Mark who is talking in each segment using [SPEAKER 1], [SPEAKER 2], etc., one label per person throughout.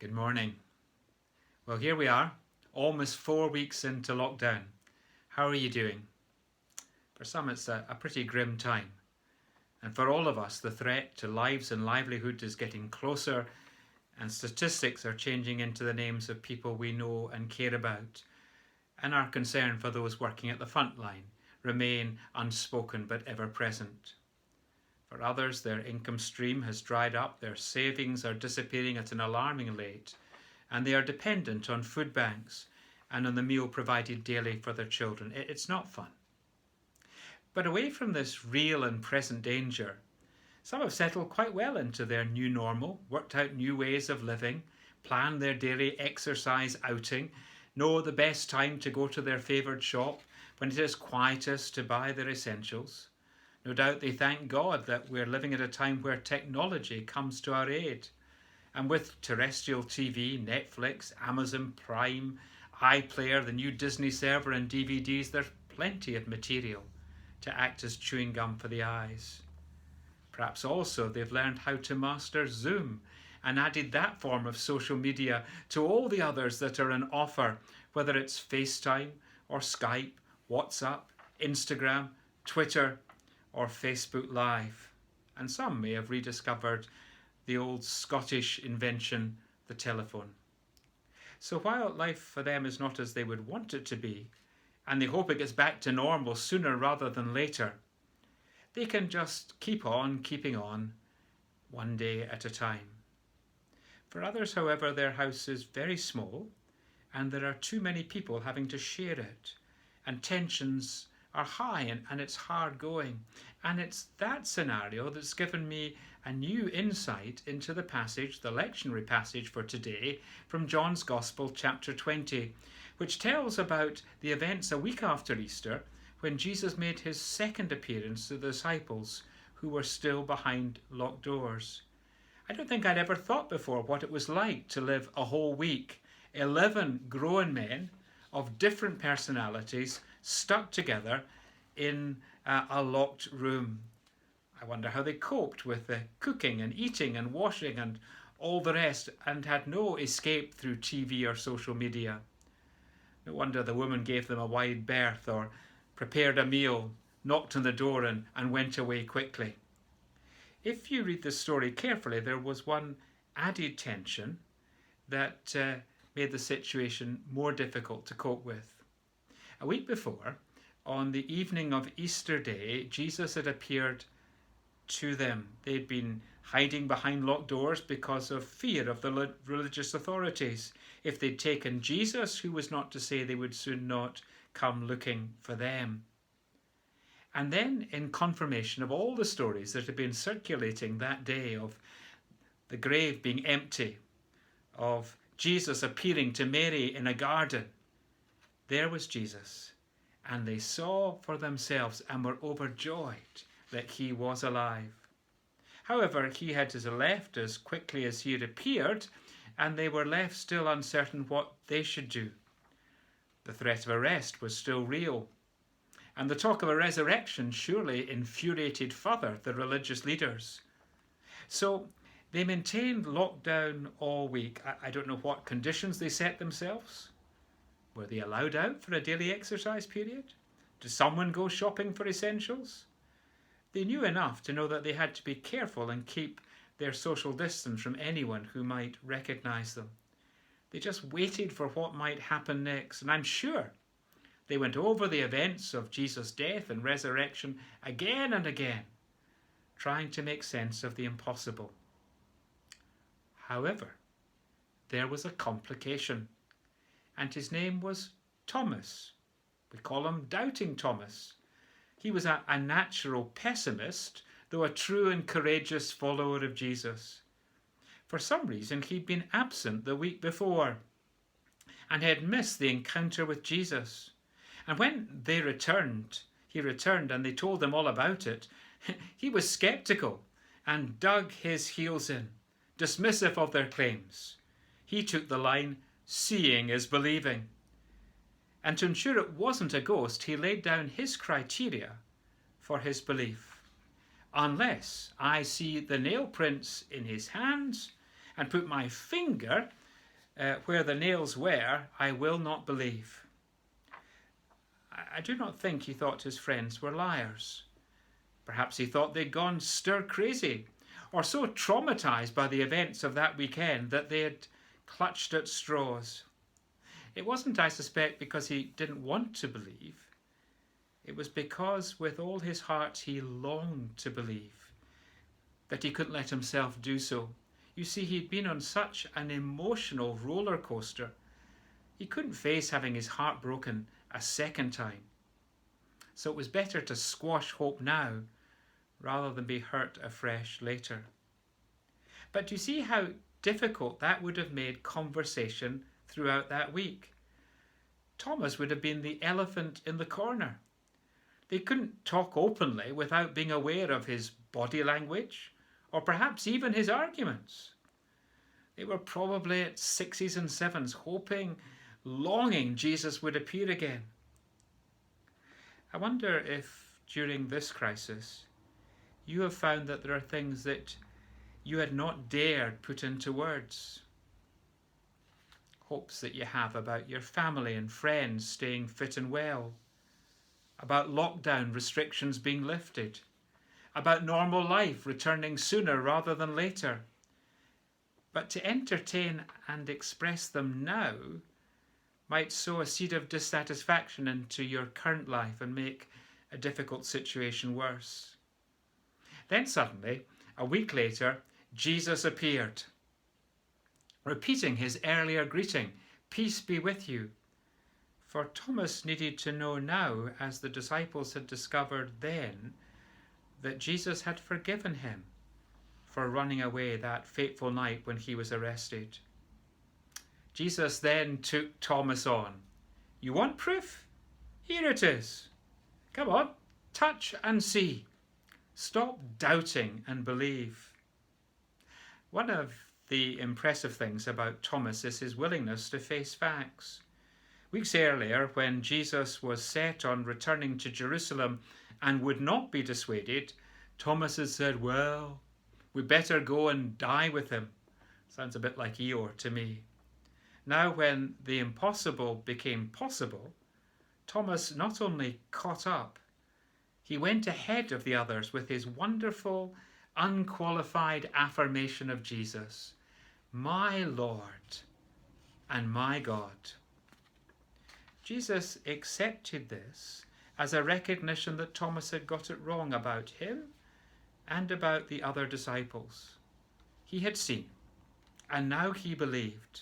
[SPEAKER 1] Good morning. Well, here we are, almost 4 weeks into lockdown. How are you doing? For some, it's a pretty grim time. And for all of us, the threat to lives and livelihood is getting closer, and statistics are changing into the names of people we know and care about. And our concern for those working at the front line remain unspoken but ever present. For others, their income stream has dried up, their savings are disappearing at an alarming rate, and they are dependent on food banks and on the meal provided daily for their children. It's not fun. But away from this real and present danger, some have settled quite well into their new normal, worked out new ways of living, planned their daily exercise outing, know the best time to go to their favoured shop when it is quietest to buy their essentials. No doubt they thank God that we're living at a time where technology comes to our aid. And with terrestrial TV, Netflix, Amazon Prime, iPlayer, the new Disney server and DVDs, there's plenty of material to act as chewing gum for the eyes. Perhaps also they've learned how to master Zoom and added that form of social media to all the others that are on offer, whether it's FaceTime or Skype, WhatsApp, Instagram, Twitter, or Facebook Live. And some may have rediscovered the old Scottish invention, the telephone. So while life for them is not as they would want it to be, and they hope it gets back to normal sooner rather than later, they can just keep on keeping on, one day at a time. For others, however, their house is very small, and there are too many people having to share it, and tensions are high and it's hard going. And it's that scenario that's given me a new insight into the passage, the lectionary passage for today, from John's Gospel, chapter 20, which tells about the events a week after Easter when Jesus made his second appearance to the disciples who were still behind locked doors. I don't think I'd ever thought before what it was like to live a whole week, 11 grown men of different personalities stuck together in a locked room. I wonder how they coped with the cooking and eating and washing and all the rest, and had no escape through TV or social media. No wonder the woman gave them a wide berth or prepared a meal, knocked on the door and went away quickly. If you read the story carefully, there was one added tension that made the situation more difficult to cope with. A week before, on the evening of Easter Day, Jesus had appeared to them. They'd been hiding behind locked doors because of fear of the religious authorities. If they'd taken Jesus, who was not to say they would soon not come looking for them. And then, in confirmation of all the stories that had been circulating that day of the grave being empty, of Jesus appearing to Mary in a garden, there was Jesus, and they saw for themselves and were overjoyed that he was alive. However, he had left as quickly as he had appeared, and they were left still uncertain what they should do. The threat of arrest was still real, and the talk of a resurrection surely infuriated further the religious leaders. So they maintained lockdown all week. I don't know what conditions they set themselves. Were they allowed out for a daily exercise period? Did someone go shopping for essentials? They knew enough to know that they had to be careful and keep their social distance from anyone who might recognise them. They just waited for what might happen next, and I'm sure they went over the events of Jesus' death and resurrection again and again, trying to make sense of the impossible. However, there was a complication, and his name was Thomas. We call him Doubting Thomas. He was a natural pessimist, though a true and courageous follower of Jesus. For some reason, he'd been absent the week before and had missed the encounter with Jesus. And when he returned and they told him all about it, he was sceptical and dug his heels in, dismissive of their claims. He took the line, "Seeing is believing." And to ensure it wasn't a ghost, he laid down his criteria for his belief. Unless I see the nail prints in his hands and put my finger Where the nails were, I will not believe. I do not think he thought his friends were liars. Perhaps he thought they'd gone stir crazy, or so traumatized by the events of that weekend that they had clutched at straws. It wasn't, I suspect, because he didn't want to believe. It was because with all his heart he longed to believe, that he couldn't let himself do so. You see, he'd been on such an emotional roller coaster. He couldn't face having his heart broken a second time. So it was better to squash hope now rather than be hurt afresh later. But do you see how difficult that would have made conversation throughout that week? Thomas would have been the elephant in the corner. They couldn't talk openly without being aware of his body language, or perhaps even his arguments. They were probably at sixes and sevens, hoping, longing Jesus would appear again. I wonder if during this crisis you have found that there are things that you had not dared put into words. Hopes that you have about your family and friends staying fit and well, about lockdown restrictions being lifted, about normal life returning sooner rather than later. But to entertain and express them now might sow a seed of dissatisfaction into your current life and make a difficult situation worse. Then suddenly, a week later, Jesus appeared, repeating his earlier greeting, "Peace be with you." For Thomas needed to know now, as the disciples had discovered then, that Jesus had forgiven him for running away that fateful night when he was arrested. Jesus then took Thomas on. "You want proof? Here it is. Come on, touch and see. Stop doubting and believe." One of the impressive things about Thomas is his willingness to face facts. Weeks earlier, when Jesus was set on returning to Jerusalem and would not be dissuaded, Thomas had said, "Well, we better go and die with him." Sounds a bit like Eeyore to me. Now, when the impossible became possible, Thomas not only caught up, he went ahead of the others with his wonderful, unqualified affirmation of Jesus, "My Lord and my God." Jesus accepted this as a recognition that Thomas had got it wrong about him and about the other disciples. He had seen, and now he believed.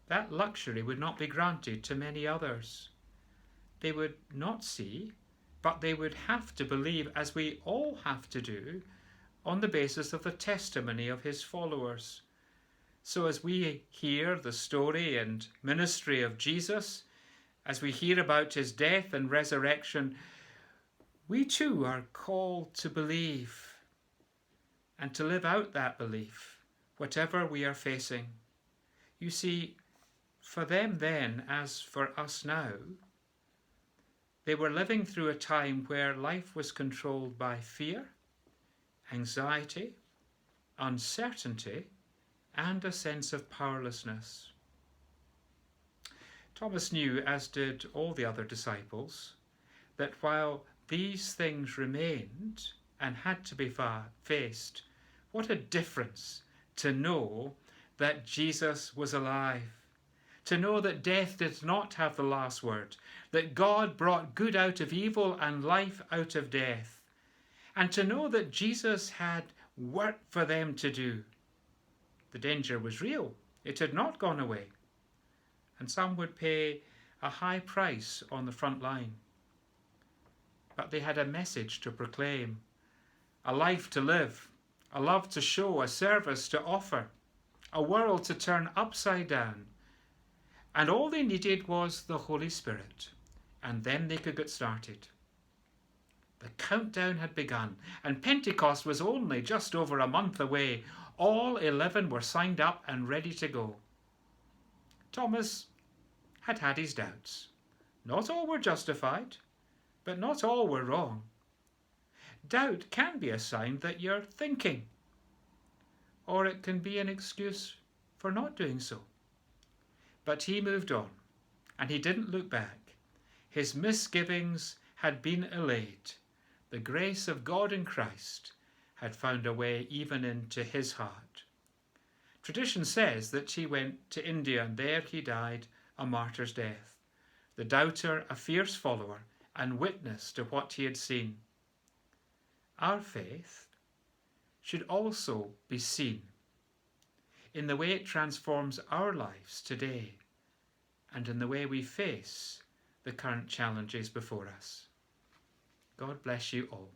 [SPEAKER 1] That luxury would not be granted to many others. They would not see, but they would have to believe, as we all have to do, on the basis of the testimony of his followers. So as we hear the story and ministry of Jesus, as we hear about his death and resurrection, we too are called to believe and to live out that belief, whatever we are facing. You see, for them then, as for us now, they were living through a time where life was controlled by fear, anxiety, uncertainty, and a sense of powerlessness. Thomas knew, as did all the other disciples, that while these things remained and had to be faced, what a difference to know that Jesus was alive. To know that death did not have the last word, that God brought good out of evil and life out of death, and to know that Jesus had work for them to do. The danger was real. It had not gone away, and some would pay a high price on the front line. But they had a message to proclaim, a life to live, a love to show, a service to offer, a world to turn upside down. And all they needed was the Holy Spirit, and then they could get started. The countdown had begun, and Pentecost was only just over a month away. All 11 were signed up and ready to go. Thomas had had his doubts. Not all were justified, but not all were wrong. Doubt can be a sign that you're thinking, or it can be an excuse for not doing so. But he moved on, and he didn't look back. His misgivings had been allayed. The grace of God in Christ had found a way even into his heart. Tradition says that he went to India, and there he died a martyr's death. The doubter, a fierce follower, and witness to what he had seen. Our faith should also be seen in the way it transforms our lives today and in the way we face the current challenges before us. God bless you all.